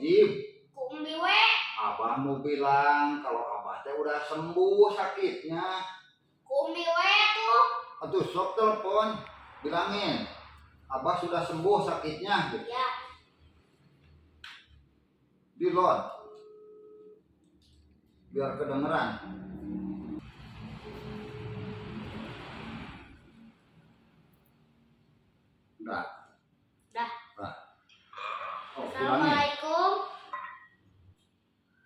Jim? Kumbi we. Abah mau bilang kalau abah teh udah sembuh sakitnya. Kumbi we tuh. Atuh sok telepon, bilangin abah sudah sembuh sakitnya. Gitu. Ya. Dilon, biar kedengeran. Udah. Dah. Nah. Oh, bilangin. Assalamualaikum.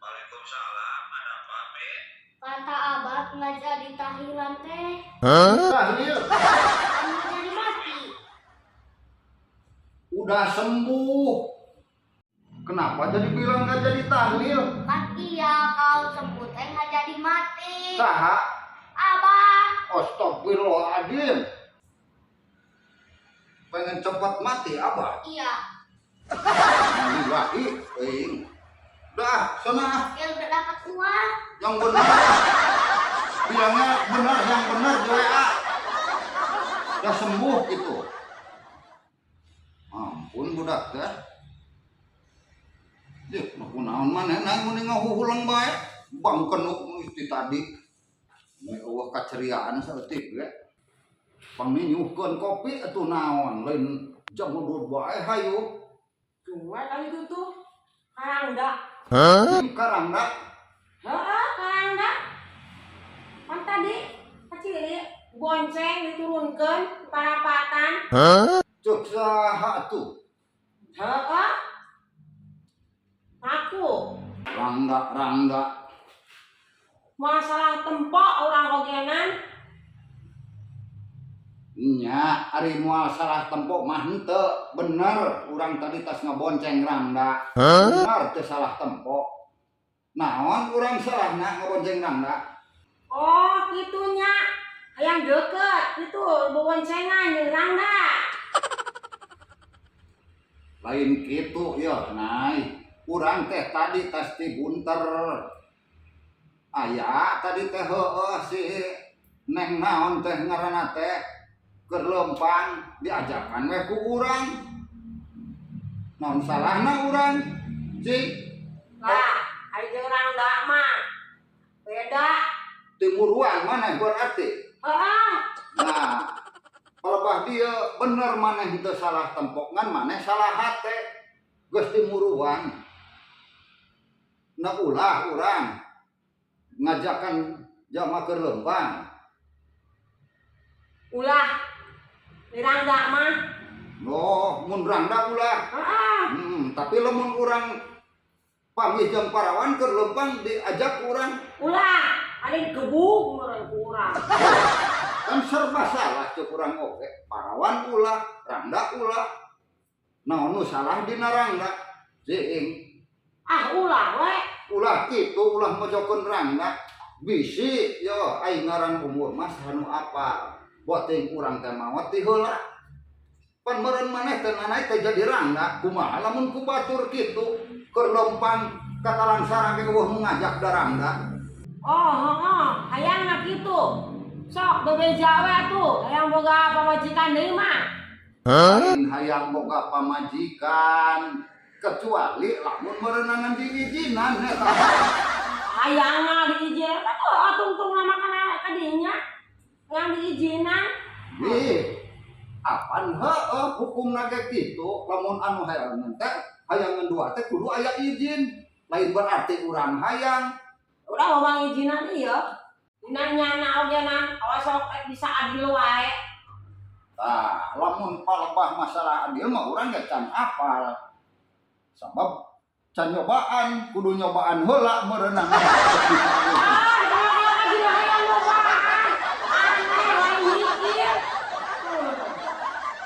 Waalaikumsalam, ada apa, Be? Kata abah nggak jadi tahilan teh. Tahlil, Nggak jadi mati. udah sembuh. Kenapa jadi bilang nggak jadi tahlil? Kan iya kalau sembuh teh nggak jadi mati. Saha? Abah. Astagfirullahaladzim. Pengen cepat mati abah. Iya. Lagi, udah, sana. Ya udah dapat uang. Yang benar. Bilangnya benar, yang benar di WA. Udah sembuh gitu. Ampun budak teh. Ih, naon maneh naik mending ngahuhulang bae. Bang kenuk mesti tadi. Nek eueuh kaceriaan saeutik ge. Pang nyuhkeun kopi atuh naon lain jam 2 bae hayu. Cuma kali itu tuh karangda. Karangda. Heeh, karangda. Kan tadi kecil bonceng diturunkan parapatan. Cek saha tuh? Heeh. Aku Rangga. masalah tempok orang ogenan. Nya, ari moal salah tempok mah henteu, bener urang tadi tas ngabonceng Rangga. Bener teu salah tempok. Naon urang salahna ngabonceng Rangga? Oh, gitunya. Yang deket itu boncengan jeung Rangga. Lain kitu ya, Nay. Urang teh tadi tas ti bunter. Aya tadi teh heueuh si Neng naon teh ngaranna teh keur lempang diajakan we ku urang. Naon salahna urang? Cik, Lah, ari jeung Rangga mah beda. timuruan maneh berarti. Heeh. Nah, pelebah dia bener maneh teu salah tempok ngan maneh salah hate. Geus timuruan. Na ulah urang ngajakan jama keur lempang. Ulah di Rangga mah. Loh, mun Rangda ulah. Heeh. Tapi lamun urang panggih jeung parawan keur lempang diajak urang. Ulah, ada gebuk meureun ku urang. Kan serba salah cek urang oge. Parawan ulah, Rangda ulah. Naon nu salah dina Rangda? Jeung Ah ulah we. ulah kitu ulah mojokeun Rangda. Bisi yo aing ngaran umur mah anu apa? Boting urang teh maot ti heula. Pan meureun maneh teh nanai teh jadi Rangda. Kumaha lamun ku batur kitu keur lempang katalan sareng ge eueuh ngajak da Rangda. Oh, heeh, hayangna kitu. Sok bebeja we tuh, hayang boga pamajikan deui mah. Lain hayang boga pamajikan kecuali lamun meureunangan diizinan eta. Hayangna diizin, atuh tungtung nama kana kadinya. Yang diizinan. Apan heueuh hukumna ge kitu lamun anu hayang teh hayangan dua teh kudu aya izin. Lain berarti urang hayang. Udah ngomong izinan ieu. Dina nyana ogenan, awas sok bisa adil wae. Tah, lamun palebah masalah adil mah urang ge can apal. Sabab can nyobaan, kudu nyobaan heula meureunana.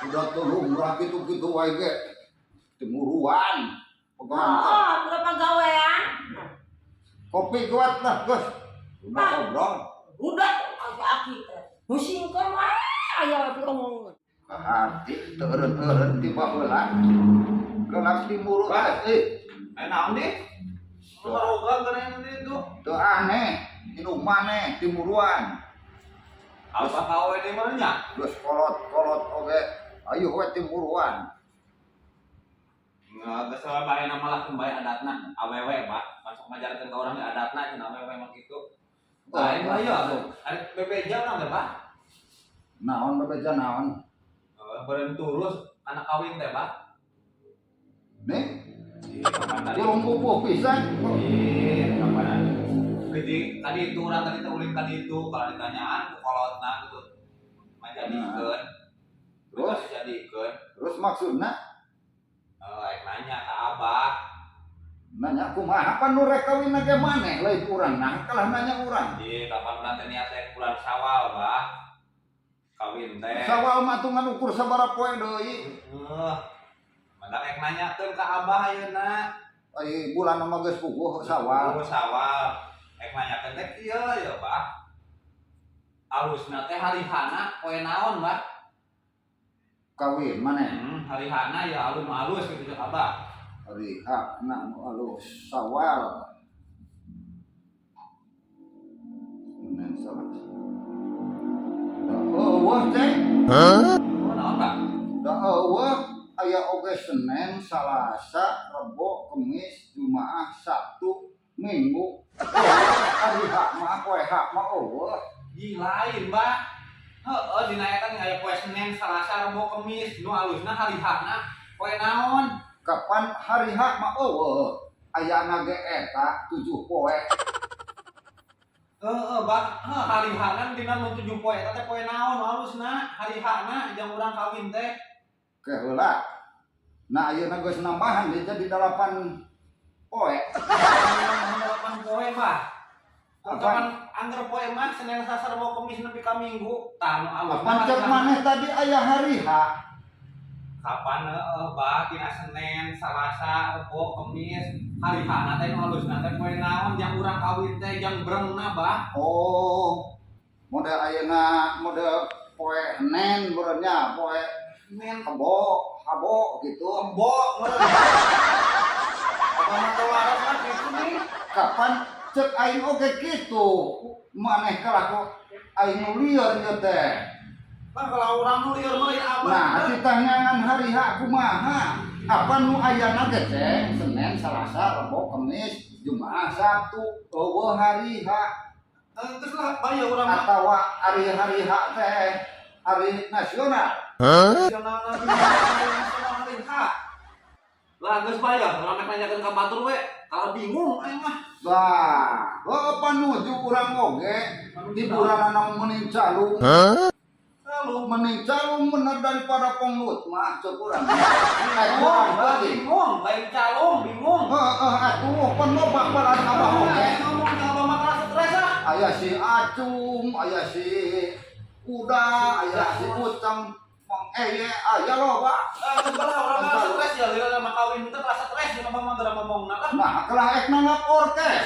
Udah tulung urang kitu-kitu wae ge. Timuruan. Pegang Udah pagawean. kopi kuat lah, Gus. Udah ngobrol. Udah aki teh. Musingkeun wae aya ngomong. Hati teureun-eureun tiba heula. Kelak timuru Ayo naon di? Maroga kana itu. teu aneh, minum maneh timuruan. Apa kawe di mana nya? Geus kolot-kolot oge. Ayo we timuruan. Geus bae nama lah bae adatna awewe Pak. Masuk ngajarkeun ka urang adatna cenah awewe mah kitu. Lain lah ya, ari bebeja urang teh Pak. Naon bebeja naon? Beureun turus anak kawin teh Pak. Nih, Kapan tadi? kurang pupuh pisan. Kapan tadi itu urang tadi teh ulin ka ditu kalau ditanyaan ku kolotna gitu. Majadikeun. Terus? Dijadikeun. Terus maksudna Aik nanya ke Abah. nanya kumaha pan nu rek kawin ge maneh lain urang nah kalah nanya urang. Kapan nanti niat teh bulan Syawal, Bah. Kawin teh. Sawal mah tunggan ukur sabaraha poe deui. Manda rek nanyakeun ka Abah ayeuna. Ai bulan mah geus puguh sawal. Syawal. Rek nanyakeun teh ieu ya, Bah. Alusna teh harihana poe naon, Bah? Kawin maneh. Harihana ya alus gitu jeung Abah. Ari hakna nu alus sawal. Senin Selasa. Eueuh teh. Oh, naon, Pak? Da eueuh aya oge Senin, Salasa, Rebo, Kemis, Jumaah, Sabtu, Minggu. Ari hak mah poe hak mah eueuh. Lain, Mbak. Heeh, dina eta aya poe Senin, Salasa, Rebo, Kemis, nu alusna harihana poe naon? Kapan hari hak mah eueuh. Ayana ge eta 7 poe. Mbak, harihana dina nu 7 poe eta teh poe naon nu alusna? Harihana jeung urang kawin teh. Ke heula. Nah ayeuna geus nambahan dia jadi 8 poe. 8 poe, Mbak. Apaan? Kapan anggar poe mah Senin, Selasa, Rebo, Kemis nepi ka Minggu. Tah nu alusna. Kapan cek maneh tadi aya hari hak. Kapan Mbak dina Senin, Salasa, Rebo, Kemis, harihana teh nu alusna teh poe naon jang urang kawin teh jang brengna, Mbak. Oh. Model ayeuna model poe Senin beureunya poe Men habo gitu. embok meureun. Apa mah waras mah kitu nih. Kapan cek aing oge kitu. Maneh kalah kok aing nu lieur ieu teh. Lah kalau urang nu lieur mah lain abah. Nah, ditanyakan hari hak kumaha? Apa nu ayana ge teh? Senin, Selasa, Rebo, Kemis, Jumaah, Sabtu, eueuh hari hak. Terus lah bae urang mah. Atawa hari-hari hak teh hari nasional. Nasional hari hak. Lah geus bae urang mek nanyakeun ka batur we, kalau bingung aing mah. Lah, panuju urang oge di bulan mending calung. Lalu Mending calung bener daripada penglut mah cek urang. bingung, lain calung, bingung. Atuh pan loba balan abah oge. Ngomong ka abah mah keras stres ah. Aya si Acung, aya si Kuda, aya si Uceng, Mang Eye, aya loba. Sebelah urang mah stres ya, lihat sama kawin teh keras stres jeung abah mah gara ngomongna lah. Nah, kelah ek nangap orkes.